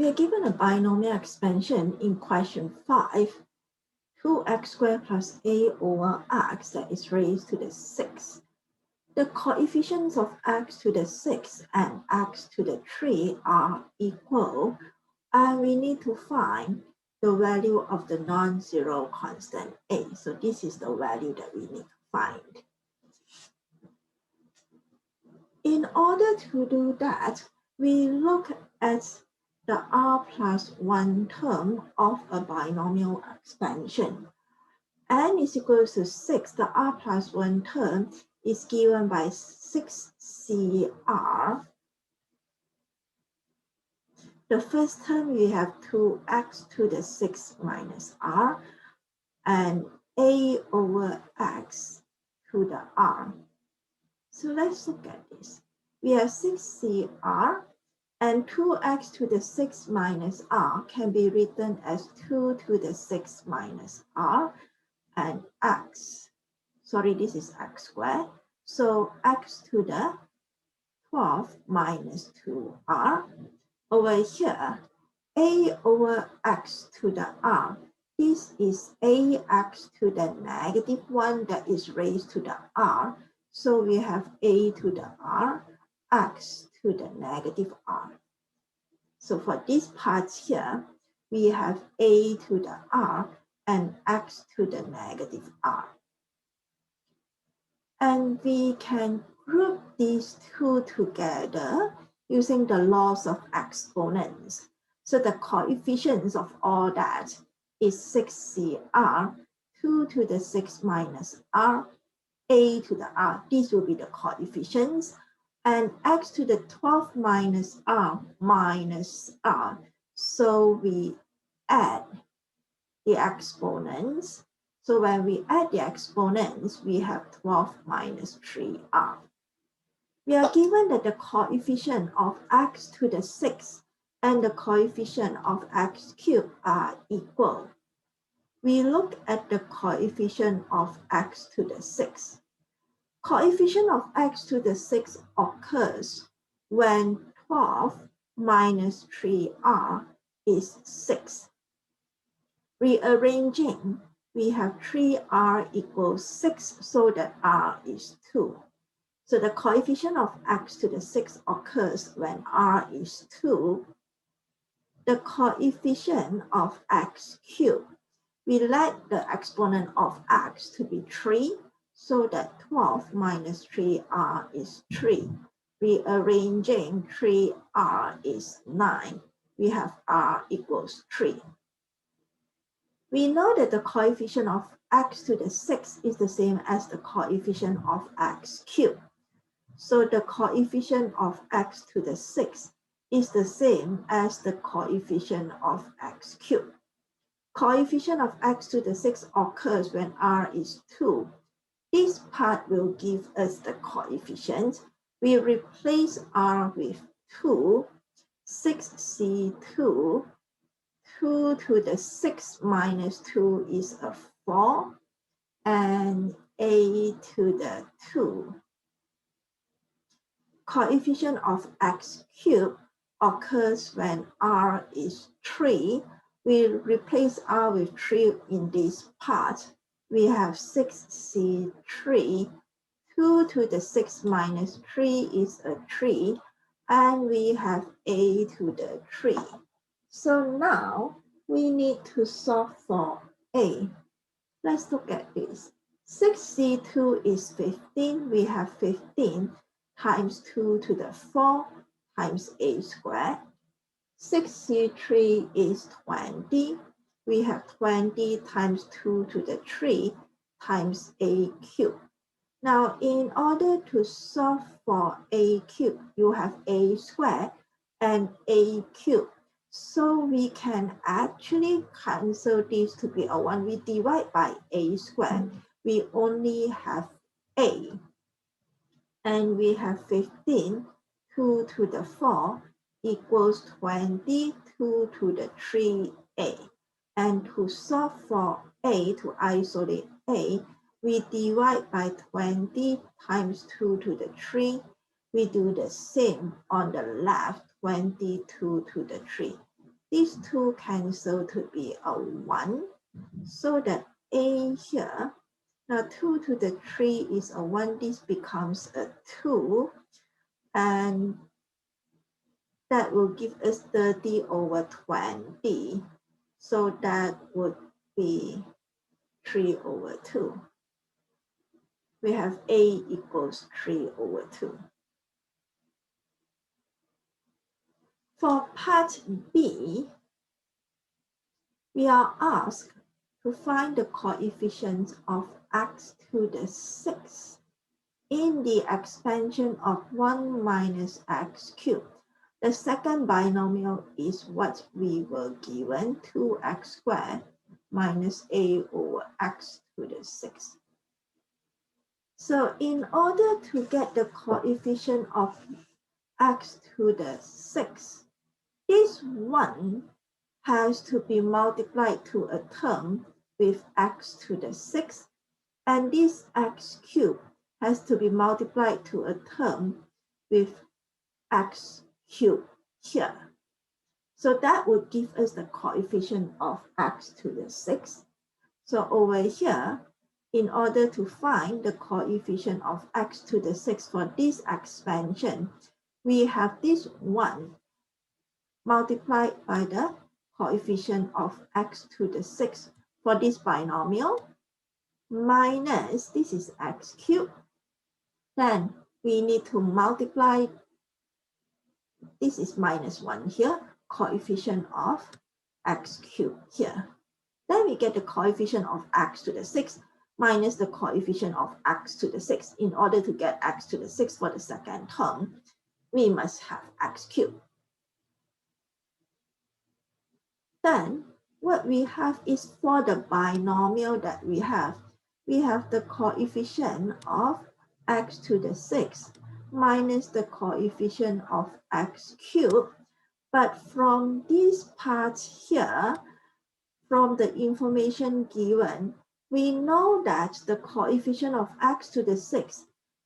We are given a binomial expansion in question 5, 2x squared plus a over x that is raised to the 6. The coefficients of x to the 6 and x to the 3 are equal, and we need to find the value of the non-zero constant a. So this is the value that we need to find. In order to do that, we look at the r plus 1 term of a binomial expansion. N is equal to 6. The r plus 1 term is given by 6cr. The first term, we have 2x to the 6 minus r, and a over x to the r. So let's look at this. We have 6cr, and 2x to the 6 minus r can be written as 2 to the 6 minus r, and x. Sorry, this is x squared. So x to the 12 minus 2r. Over here, a over x to the r. This is ax to the negative 1 that is raised to the r. So we have a to the r, x to the negative r. So for this part here, we have a to the r and x to the negative r. And we can group these two together using the laws of exponents. So the coefficients of all that is 6cr, 2 to the 6 minus r, a to the r. These will be the coefficients. And x to the 12 minus r minus r. So we add the exponents. So when we add the exponents, we have 12 minus 3r. We are given that the coefficient of x to the 6 and the coefficient of x cubed are equal. We look at the coefficient of x to the 6. Coefficient of x to the 6 occurs when 12 minus 3r is 6. Rearranging, we have 3r equals 6, so that r is 2. So the coefficient of x to the 6 occurs when r is 2. The coefficient of x cubed, we let the exponent of x to be 3, so that 12 minus 3r is 3. Rearranging, 3r is 9. We have r equals 3. We know that the coefficient of x to the 6 is the same as the coefficient of x cubed. So the coefficient of x to the 6 is the same as the coefficient of x cubed. Coefficient of x to the 6 occurs when r is 2. This part will give us the coefficient. We replace r with 2, 6c2, 2 to the 6 minus 2 is a 4, and a to the 2. Coefficient of x cubed occurs when r is 3. We replace r with 3 in this part. We have 6c3. 2 to the 6 minus 3 is a 3. And we have a to the 3. So now we need to solve for a. Let's look at this. 6c2 is 15. We have 15 times 2 to the 4 times a squared. 6c3 is 20. We have 20 times 2 to the 3 times a cubed. Now, in order to solve for a cubed, you have a squared and a cubed. So we can actually cancel this to be a 1. We divide by a squared. We only have a. And we have 15, 2 to the 4 equals 20, 2 to the 3a. And to solve for a, to isolate a, we divide by 20 times 2 to the 3. We do the same on the left, 22 to the 3. these two cancel to be a 1, so that a here, now 2 to the 3 is a 1, this becomes a 2, and that will give us 30 over 20. So that would be 3 over 2. We have A equals 3 over 2. For part B, we are asked to find the coefficient of x to the 6 in the expansion of 1 minus x cubed. The second binomial is what we were given, 2x squared minus a over x to the 6. So in order to get the coefficient of x to the 6, this 1 has to be multiplied to a term with x to the 6, and this x cubed has to be multiplied to a term with x cubed here. So that would give us the coefficient of x to the 6. So over here, in order to find the coefficient of x to the 6 for this expansion, we have this 1 multiplied by the coefficient of x to the 6 for this binomial, minus, this is x cubed. Then we need to multiply, this is minus 1 here, coefficient of x cubed here. Then we get the coefficient of x to the 6 minus the coefficient of x to the 6. In order to get x to the 6 for the second term, we must have x cubed. Then what we have is for the binomial that we have the coefficient of x to the 6 minus the coefficient of x cubed. But from this part here, from the information given, we know that the coefficient of x to the 6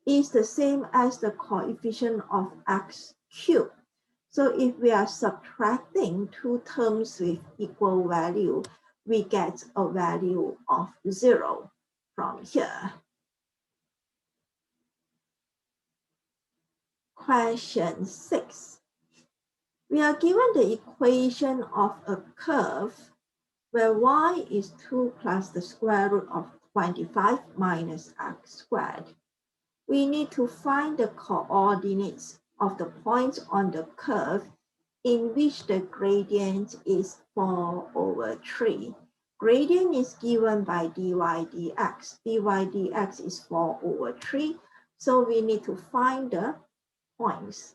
is the same as the coefficient of x cubed. So if we are subtracting two terms with equal value, we get a value of 0 from here. Question 6. We are given the equation of a curve where y is 2 plus the square root of 25 minus x squared. We need to find the coordinates of the points on the curve in which the gradient is 4 over 3. Gradient is given by dy dx. dy dx is 4 over 3. So we need to find the points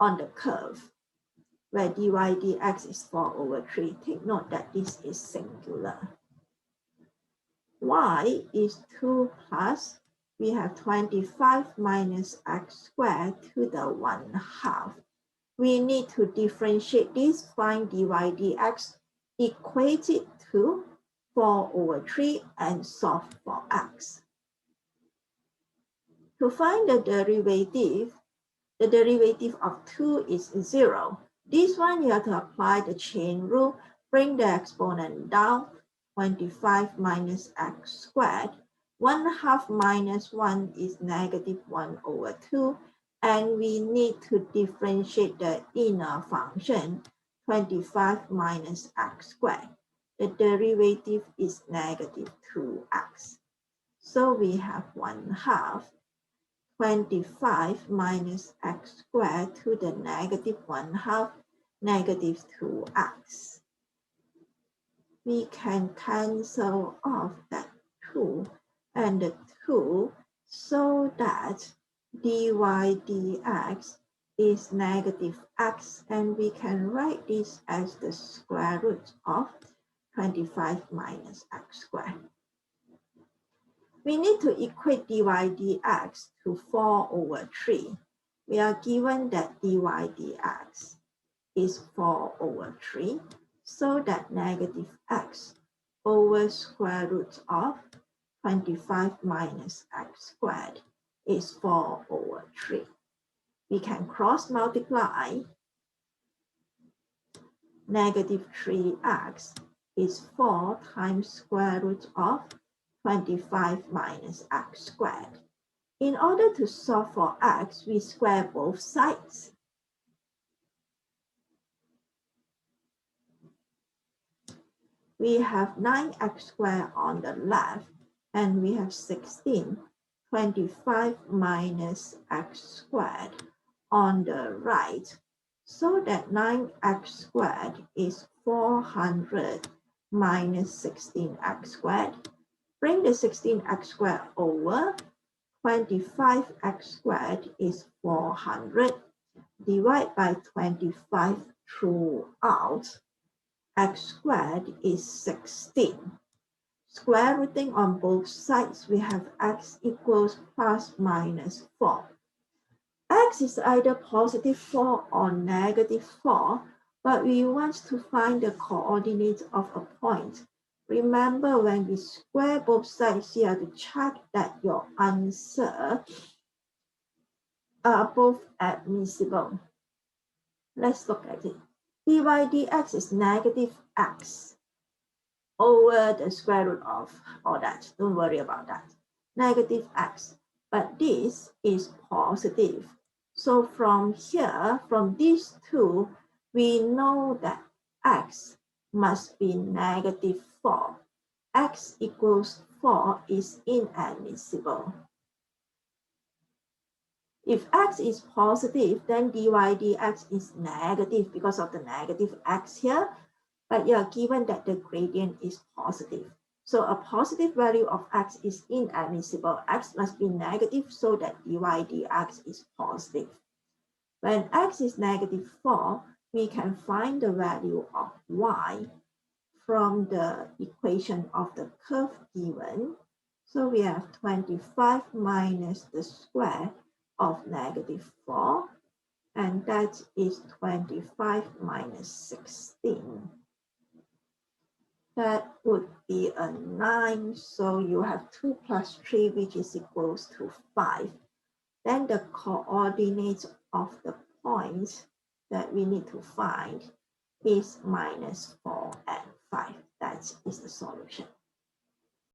on the curve where dy dx is 4 over 3. Take note that this is singular. Y is 2 plus, we have 25 minus x squared to the 1/2. We need to differentiate this, find dy dx, equate it to 4 over 3 and solve for x. To find the derivative of 2 is 0. This one you have to apply the chain rule, bring the exponent down, 25 minus x squared. 1/2 minus 1 is negative 1 over 2. And we need to differentiate the inner function, 25 minus x squared. The derivative is negative 2x. So we have 1/2. 25 minus x squared to the negative 1/2, negative 2x. We can cancel off that 2 and the 2 so that dy dx is negative x, and we can write this as the square root of 25 minus x squared. We need to equate dy dx to 4 over 3. We are given that dy dx is 4 over 3, so that negative x over square root of 25 minus x squared is 4 over 3. We can cross multiply. negative 3x is 4 times square root of 25 minus x squared. In order to solve for x, we square both sides. We have 9x squared on the left, and we have 16. 25 minus x squared on the right. So that 9x squared is 400 minus 16x squared. Bring the 16x squared over. 25x squared is 400. Divide by 25 throughout. X squared is 16. Square rooting on both sides, we have x equals plus minus 4. X is either positive 4 or negative 4, but we want to find the coordinates of a point. Remember, when we square both sides, you have to check that your answer are both admissible. Let's look at it. dy dx is negative x over the square root of all that. Don't worry about that. Negative x. But this is positive. So from here, from these two, we know that x must be negative 4. X equals 4 is inadmissible. If x is positive, then dy dx is negative because of the negative x here. But you're given that the gradient is positive. So a positive value of x is inadmissible. X must be negative so that dy dx is positive. When x is negative 4, we can find the value of y from the equation of the curve given. So we have 25 minus the square of negative 4, and that is 25 minus 16. That would be a 9. So you have 2 plus 3, which is equals to 5. Then the coordinates of the points that we need to find is minus 4 and 5. That is the solution.